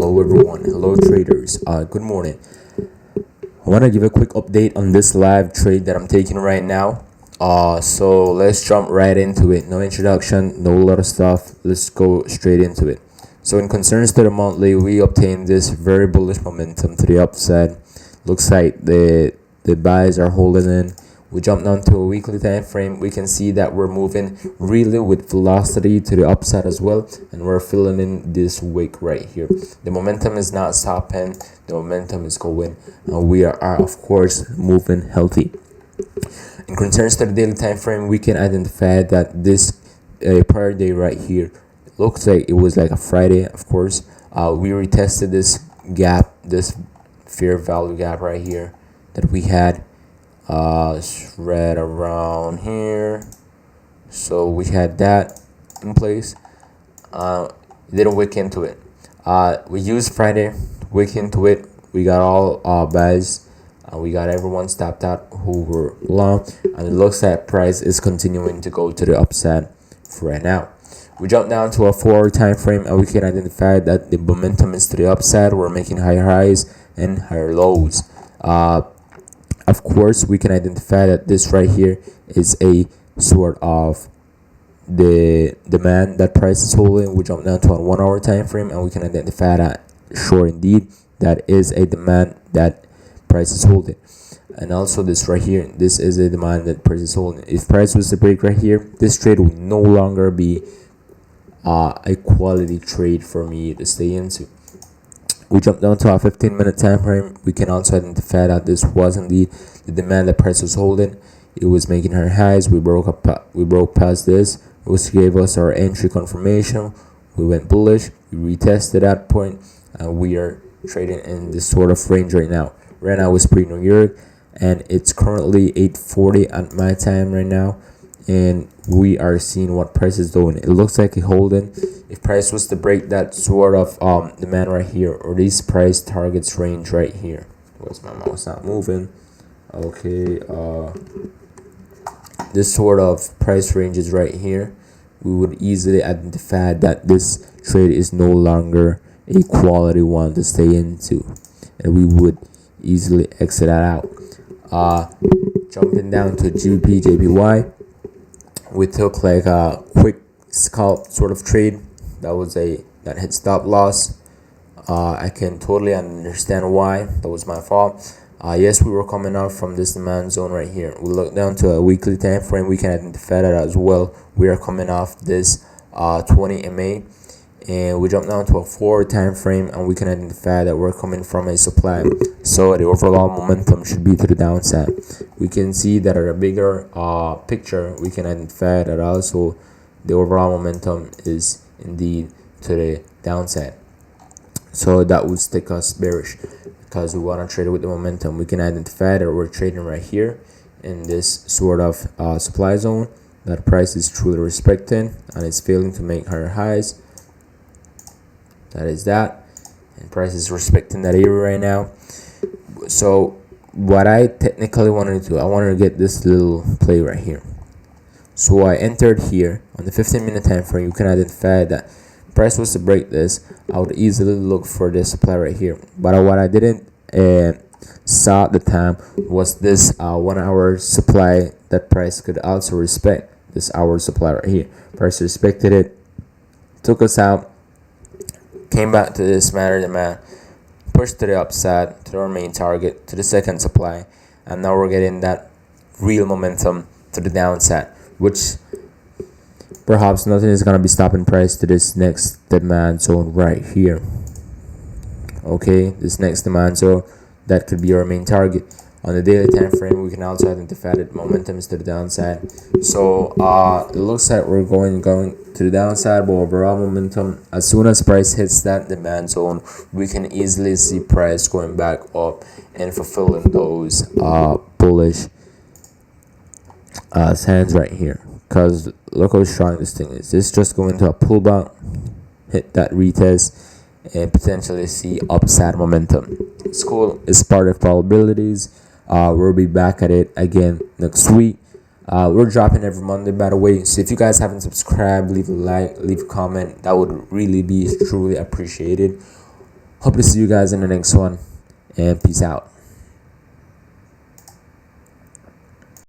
Hello everyone, hello traders, good morning. I want to give a quick update on this live trade that I'm taking right now. So let's jump right into it. No introduction, no lot of stuff. Let's go straight into it. So in concerns to the monthly, we obtained this very bullish momentum to the upside. Looks like the buys are holding in. We jump down to a weekly time frame. We can see that we're moving really with velocity to the upside as well, and we're filling in this wick right here. The momentum is not stopping, the momentum is going, and we are of course moving healthy. In concerns to the daily time frame, we can identify that this prior day right here looks like it was like a Friday. Of course, we retested this gap, this fair value gap right here that we had right around here. So we had that in place. Didn't wick into it. We used Friday, wick into it. We got all buys. We got everyone stopped out who were long, and it looks like price is continuing to go to the upside for right now. We jump down to a 4-hour time frame, and we can identify that the momentum is to the upside. We're making higher highs and higher lows. Of course, we can identify that this right here is a sort of the demand that price is holding. We jump down to a 1-hour time frame, and we can identify that sure indeed that is a demand that price is holding. And also this right here, this is a demand that price is holding. If price was to break right here, this trade will no longer be a quality trade for me to stay into. We jump down to our 15-minute time frame. We can also identify that this was indeed the demand that price was holding. It was making her highs. We broke past this, which gave us our entry confirmation. We went bullish. We retested that point, and we are trading in this sort of range right now. Right now it's pre-New York, and it's currently 8:40 at my time right now, and we are seeing what price is doing. It looks like a holding. If price was to break that sort of demand right here, or these price targets range right here, where's my mouse not moving? Okay, this sort of price ranges right here, we would easily identify that this trade is no longer a quality one to stay into, and we would easily exit that out. Jumping down to GBP JPY, we took like a quick scalp sort of trade. That hit stop loss. I can totally understand why. That was my fault. Yes, we were coming out from this demand zone right here. We look down to a weekly time frame. We can identify that as well. We are coming off this 20 MA, and we jump down to a 4 time frame, and we can identify that we're coming from a supply. So the overall momentum should be to the downside. We can see that at a bigger picture, we can identify that also the overall momentum is indeed to the downside. So that would stick us bearish because we want to trade with the momentum. We can identify that we're trading right here in this sort of supply zone that price is truly respecting, and it's failing to make higher highs. That is that, and price is respecting that area right now. So what I technically wanted to do, I wanted to get this little play right here. So I entered here on the 15-minute time frame. You can identify that price was to break this, I would easily look for this supply right here. But what I didn't saw at the time was this 1-hour supply that price could also respect. This hour supply right here, price respected it, took us out, came back to this matter demand, pushed to the upside to our main target, to the second supply, and now we're getting that real momentum to the downside, which perhaps nothing is going to be stopping price to this next demand zone right here. Okay, this next demand zone, that could be our main target. On the daily time frame, we can also identify that momentum is to the downside. So it looks like we're going to the downside, but overall momentum, as soon as price hits that demand zone, we can easily see price going back up and fulfilling those bullish hands right here. Because look how strong this thing is. This just going to a pullback, hit that retest, and potentially see upside momentum. It's cool. It's part of probabilities. We'll be back at it again next week. We're dropping every Monday, by the way. So if you guys haven't subscribed, leave a like, leave a comment. That would really be truly appreciated. Hope to see you guys in the next one, and peace out.